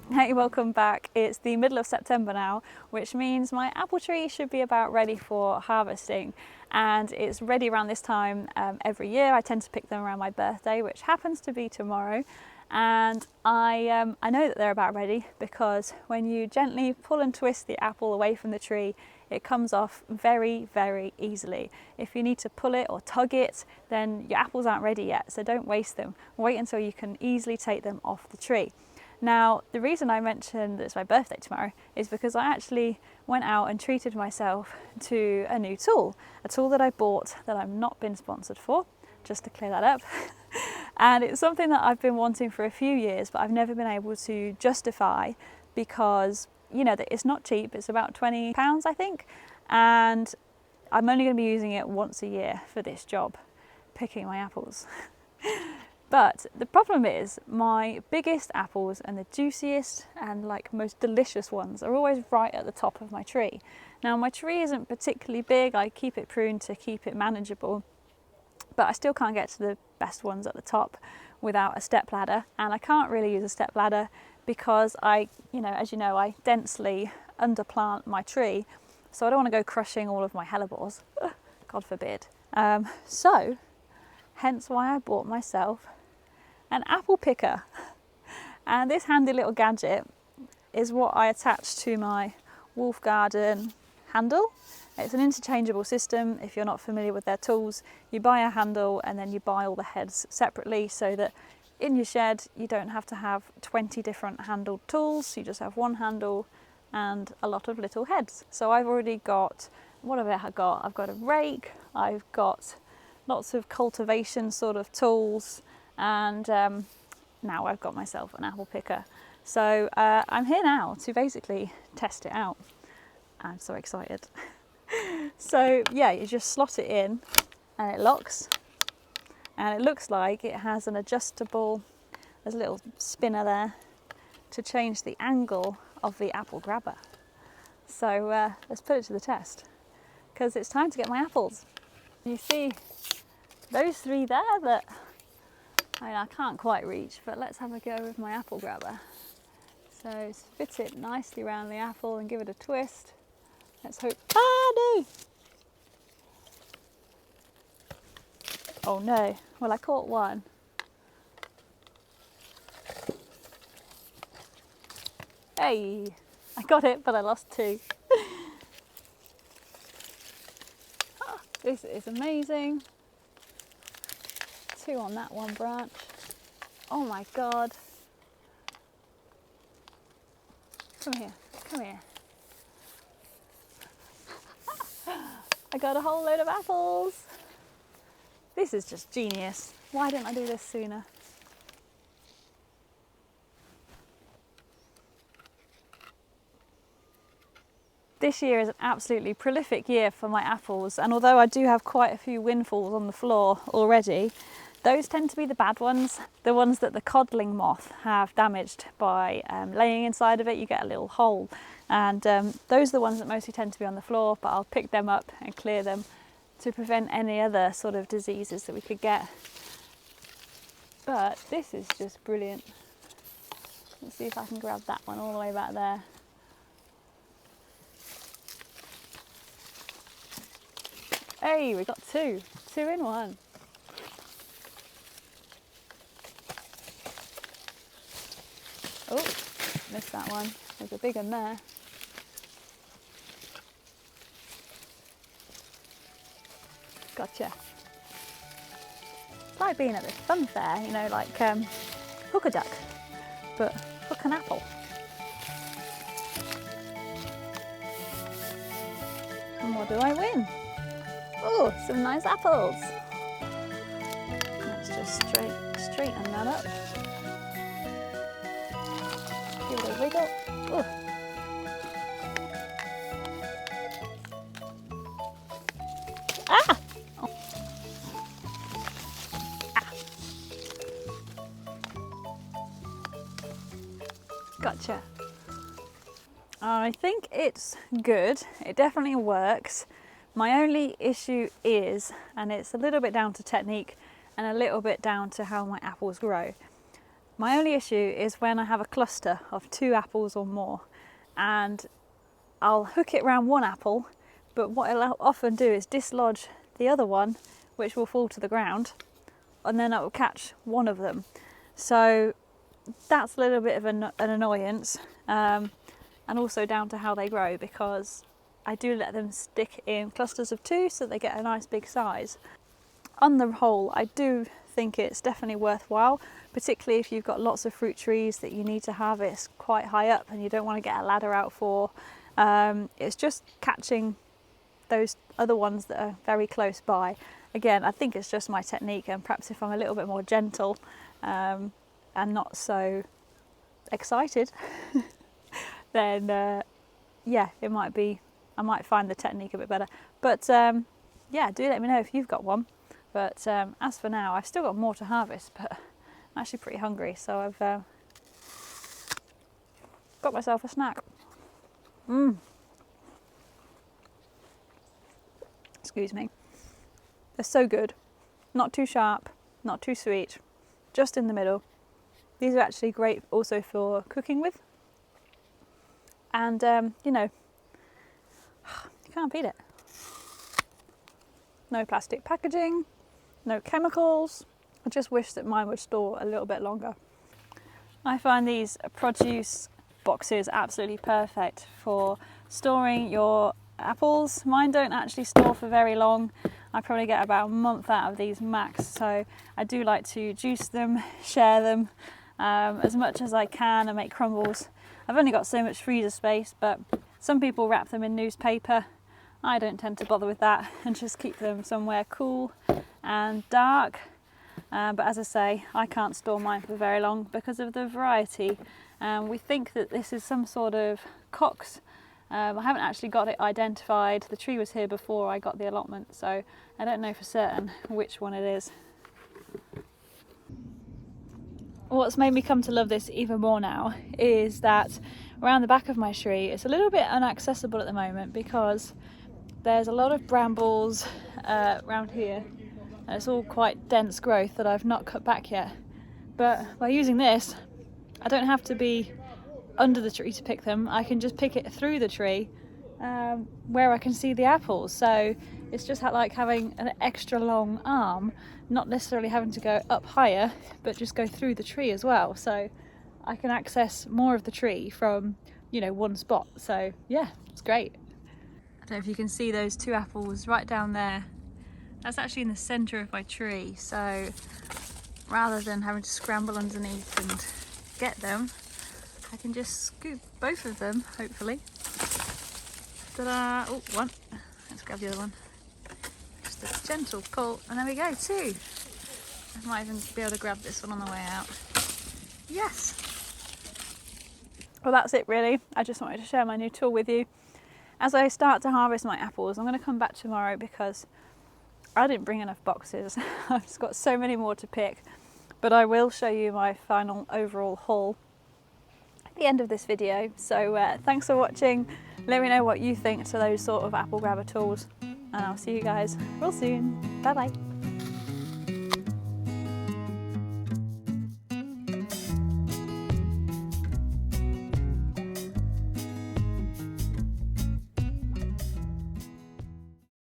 Hey, welcome back. It's the middle of September now, which means my apple tree should be about ready for harvesting, and it's ready around this time every year. I tend to pick them around my birthday, which happens to be tomorrow, and I know that they're about ready because when you gently pull and twist the apple away from the tree, it comes off very, very easily. If you need to pull it or tug it, then your apples aren't ready yet, so don't waste them. Wait until you can easily take them off the tree. Now, the reason I mentioned that it's my birthday tomorrow is because I actually went out and treated myself to a new tool, a tool that I bought that I've not been sponsored for, just to clear that up. And it's something that I've been wanting for a few years, but I've never been able to justify because, you know, that it's not cheap. It's about £20, I think, and I'm only going to be using it once a year for this job, picking my apples. But the problem is my biggest apples and the juiciest and like most delicious ones are always right at the top of my tree. Now my tree isn't particularly big, I keep it pruned to keep it manageable, but I still can't get to the best ones at the top without a step ladder, and I can't really use a step ladder because as you know, I densely underplant my tree, so I don't want to go crushing all of my hellebores, God forbid. So hence why I bought myself an apple picker, and this handy little gadget is what I attach to my WOLF-Garten handle. It's an interchangeable system. If you're not familiar with their tools, you buy a handle and then you buy all the heads separately, so that in your shed you don't have to have 20 different handled tools, you just have one handle and a lot of little heads. So I've already got, what have I got? I've got a rake, I've got lots of cultivation sort of tools, and now I've got myself an apple picker. So I'm here now to basically test it out. I'm so excited. So yeah, you just slot it in and it locks, and it looks like it has an adjustable, there's a little spinner there to change the angle of the apple grabber. So let's put it to the test, because it's time to get my apples. You see those three there that I can't quite reach, but let's have a go with my apple grabber. So fit it nicely around the apple and give it a twist. Let's hope. No! Oh no, well I caught one. Hey, I got it, but I lost two. Oh, this is amazing. Two on that one branch. Oh my God. Come here, come here. I got a whole load of apples. This is just genius. Why didn't I do this sooner? This year is an absolutely prolific year for my apples, and although I do have quite a few windfalls on the floor already, those tend to be the bad ones, the ones that the codling moth have damaged by laying inside of it. You get a little hole, and those are the ones that mostly tend to be on the floor, but I'll pick them up and clear them to prevent any other sort of diseases that we could get. But this is just brilliant. Let's see if I can grab that one all the way back there. Hey, we got two in one. Oh, missed that one. There's a big one there. Gotcha. It's like being at this fun fair, you know, like hook a duck, but hook an apple. And what do I win? Oh, some nice apples. Let's just straighten that up. Give it a wiggle. Ooh. Ah! Oh. Ah! Gotcha. I think it's good. It definitely works. My only issue is, and it's a little bit down to technique and a little bit down to how my apples grow, My only issue is when I have a cluster of 2 apples or more, and I'll hook it around one apple, but what I'll often do is dislodge the other one, which will fall to the ground, and then it will catch one of them. So that's a little bit of an annoyance, and also down to how they grow, because I do let them stick in clusters of 2 so they get a nice big size. On the whole, I do think it's definitely worthwhile, particularly if you've got lots of fruit trees that you need to harvest quite high up and you don't want to get a ladder out for. It's just catching those other ones that are very close by. Again, I think it's just my technique, and perhaps if I'm a little bit more gentle and not so excited, then yeah, it might be, I might find the technique a bit better. But yeah, do let me know if you've got one. But as for now, I've still got more to harvest, but I'm actually pretty hungry, so I've got myself a snack. Excuse me. They're so good. Not too sharp, not too sweet, just in the middle. These are actually great also for cooking with. And, you know, you can't beat it. No plastic packaging, no chemicals. I just wish that mine would store a little bit longer. I find these produce boxes absolutely perfect for storing your apples. Mine don't actually store for very long. I probably get about a month out of these max, so I do like to juice them, share them as much as I can and make crumbles. I've only got so much freezer space, but some people wrap them in newspaper. I don't tend to bother with that and just keep them somewhere cool and dark. But as I say, I can't store mine for very long because of the variety. We think that this is some sort of Cox. I haven't actually got it identified. The tree was here before I got the allotment, so I don't know for certain which one it is. What's made me come to love this even more now is that around the back of my tree it's a little bit inaccessible at the moment because there's a lot of brambles around here, and it's all quite dense growth that I've not cut back yet. But by using this, I don't have to be under the tree to pick them. I can just pick it through the tree where I can see the apples. So it's just like having an extra long arm, not necessarily having to go up higher, but just go through the tree as well. So I can access more of the tree from, you know, one spot. So yeah, it's great. I don't know if you can see those 2 apples right down there. That's actually in the centre of my tree. So rather than having to scramble underneath and get them, I can just scoop both of them, hopefully. Ta-da! Oh, one. Let's grab the other one. Just a gentle pull, and there we go, 2. I might even be able to grab this one on the way out. Yes! Well, that's it really. I just wanted to share my new tool with you. As I start to harvest my apples, I'm going to come back tomorrow because I didn't bring enough boxes. I've just got so many more to pick. But I will show you my final overall haul at the end of this video. So thanks for watching. Let me know what you think to those sort of apple grabber tools. And I'll see you guys real soon. Bye bye.